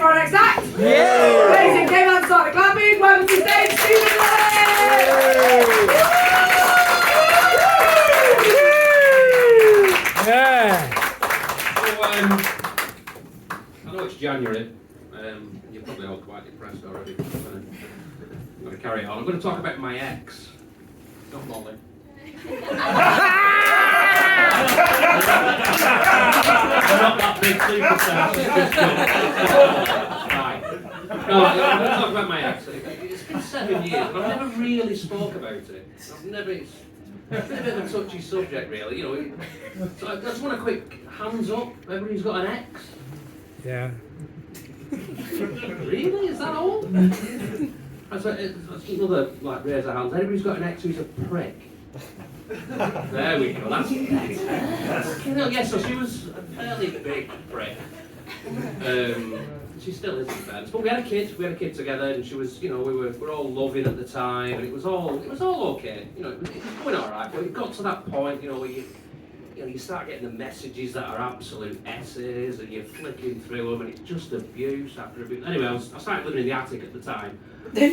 for our next act. Yeah. Amazing. Game on, start the clapping. Welcome to stage, Stephen. Yeah. So, I know it's January. You're probably all quite depressed already. I'm going to carry on. I'm going to talk about my ex. Not Molly. Not that big superstar. Right. No, I'm going to talk about my ex. It's been 7 years, but I've never really spoke about it. It's a bit of a touchy subject, really. You know. So I just want a quick hands up. Everybody's got an ex. Yeah. Really? Is that all? That's another like raise our hands. Everybody's got an ex who's a prick. There we go. That's better. Yeah. So she was a fairly big prick. She still is in fairness. But we had a kid. We had a kid together, and she was, you know, we were all loving at the time, and it was all okay. You know, it was going all right. But it got to that point, you know, where you start getting the messages that are absolute essays, and you're flicking through them, and it's just abuse after abuse. Anyway, I started living in the attic at the time. No, I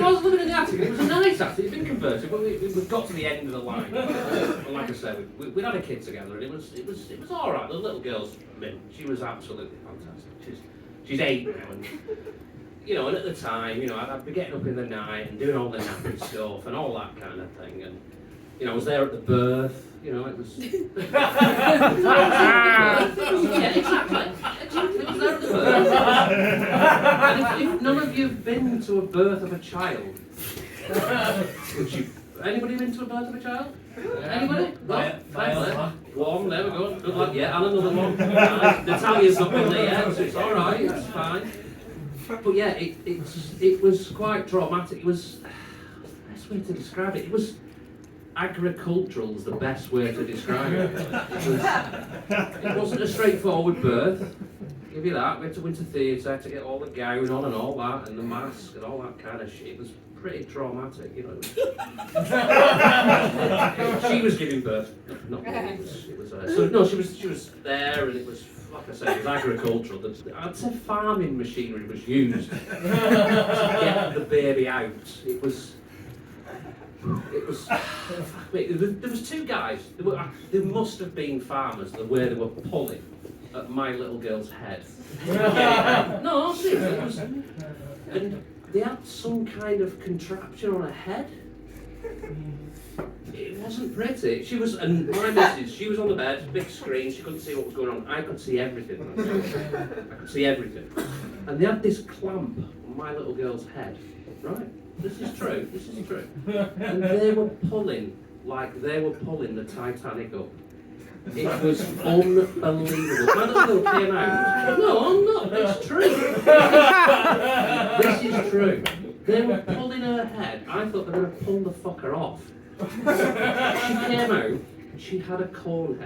was living in the attic. It was a nice attic. It's been converted, but we got to the end of the line. And like I said, we had a kid together, and it was all right. The little girl's mint. She was absolutely fantastic. She's 8 now, and you know, and at the time, you know, I'd be getting up in the night and doing all the nappy stuff and all that kind of thing, and you know, I was there at the birth. You know, it was. Yeah, exactly. It was there at the birth. And if none of you've been to a birth of a child, anybody been to a birth of a child? Anybody? No? One, there we go. Good luck. Yeah, and another one. Natalia's not been there yet, so it's all right. It's fine. But yeah, it was quite traumatic. It was the best way to describe it. It was. Agricultural is the best way to describe it. It wasn't a straightforward birth. I'll give you that. We had to go into theatre to get all the gown on and all that, and the mask and all that kind of shit. It was pretty traumatic, you know. She was giving birth, not me. It was so no, she was there, and it was, like I said, it was agricultural. I'd say farming machinery was used to get the baby out. It was. There was 2 guys. There must have been farmers the way they were pulling at my little girl's head. No, seriously, it was, and they had some kind of contraption on her head. It wasn't pretty. And my missus, she was on the bed, big screen. She couldn't see what was going on. I could see everything. I could see everything. And they had this clamp on my little girl's head, right? This is true. And they were pulling like they were pulling the Titanic up. It was unbelievable. My little girl came out. No, I'm not. It's true. This is true. They were pulling her head. I thought they were going to pull the fucker off. She came out. She had a corn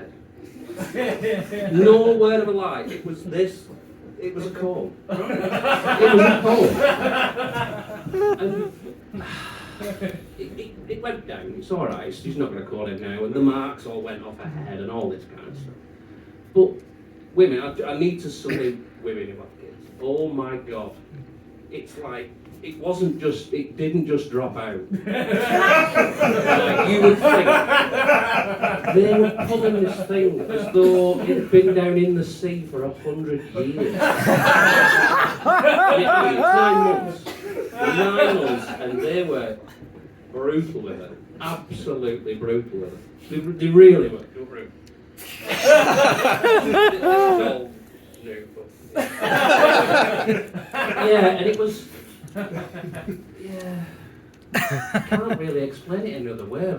head. No word of a lie. It was this. It was a corn. It was a corn. And it went down. It's all right. She's not going to call it now. And the marks all went off her head and all this kind of stuff. But women, I need to salute women who have kids. Oh my God! It's like it didn't just drop out. Like you would think they were pulling this thing as though it had been down in the sea for 100 years. And it was 9 months. 9 months, and they were brutal with it. Absolutely brutal with it. They really were. They were brutal. Yeah, and it was. Yeah. I can't really explain it any other way.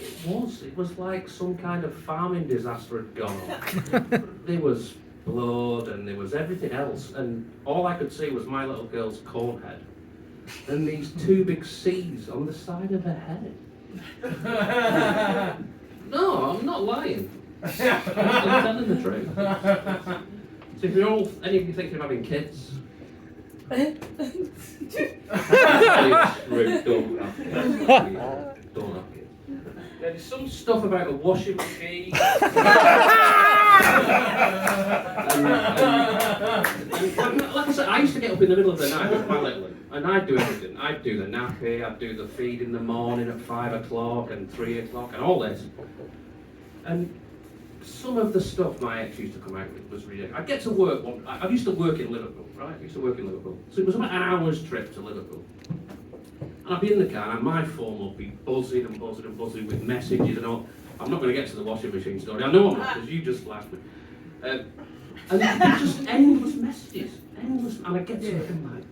It was like some kind of farming disaster had gone on. There was blood and there was everything else, and all I could see was my little girl's corn head. And these 2 big C's on the side of her head. No, I'm not lying. I'm telling the truth. So if any of you thinking of having kids, don't have kids. There's some stuff about a washing machine. Like I said, I used to get up in the middle of the night with my little one, and I'd do everything. I'd do the nappy, I'd do the feed in the morning at 5 o'clock and 3 o'clock and all this. And some of the stuff my ex used to come out with was ridiculous. I'd get to work I used to work in Liverpool, right? I used to work in Liverpool. So it was about an hour's trip to Liverpool. And I'd be in the car and my phone would be buzzing and buzzing and buzzing with messages and all. I'm not going to get to the washing machine story. I know I'm not, because you just flashed me. And it's just endless messages. Endless. And I get to it and I'm like,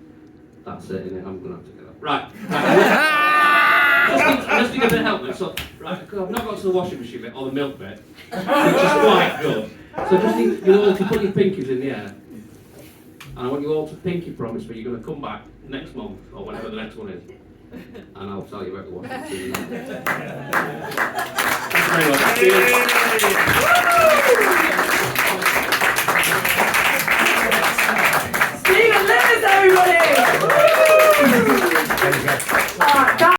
that's it, innit? I'm going to have to get up. Right. I just need a bit of help with it. So, right, I've not got to the washing machine bit, or the milk bit, which is quite good. So just need you all to put your pinkies in the air. And I want you all to pinky promise me you're going to come back next month, or whenever the next one is. And I'll tell you about the washing machine. Thank you very much. Cheers.